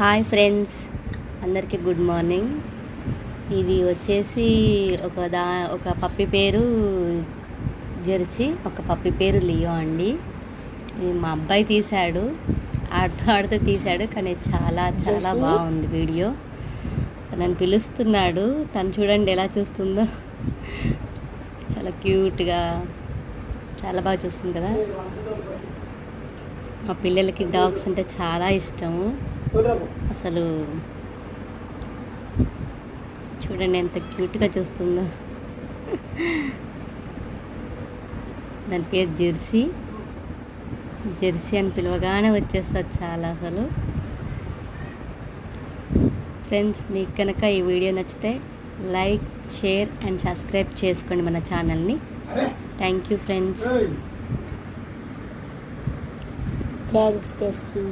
Hi friends, అందరికీ good morning. ఇది వచ్చేసి ఒక పప్పి పేరు జెర్సీ, ఒక పప్పి పేరు లియో అండి. ఇది మా అబ్బాయి తీశాడు, ఆడుతూ తీశాడు, కానీ చాలా చాలా బాగుంది వీడియో. నన్ను పిలుస్తున్నాడు, తను చూడండి ఎలా చూస్తుందో, చాలా క్యూట్గా, చాలా బాగా చూస్తుంది కదా. మా పిల్లలకి డాగ్స్ అంటే చాలా ఇష్టము. అసలు చూడండి ఎంత క్యూట్గా చూస్తుందో. దాని పేరు జెర్సీ. జెర్సీ అని పిలవగానే వచ్చేస్తుంది చాలా. అసలు ఫ్రెండ్స్, మీకు కనుక ఈ వీడియో నచ్చితే లైక్, షేర్ అండ్ సబ్స్క్రైబ్ చేసుకోండి మన ఛానల్ని. Thank you friends. Thanks Jersey.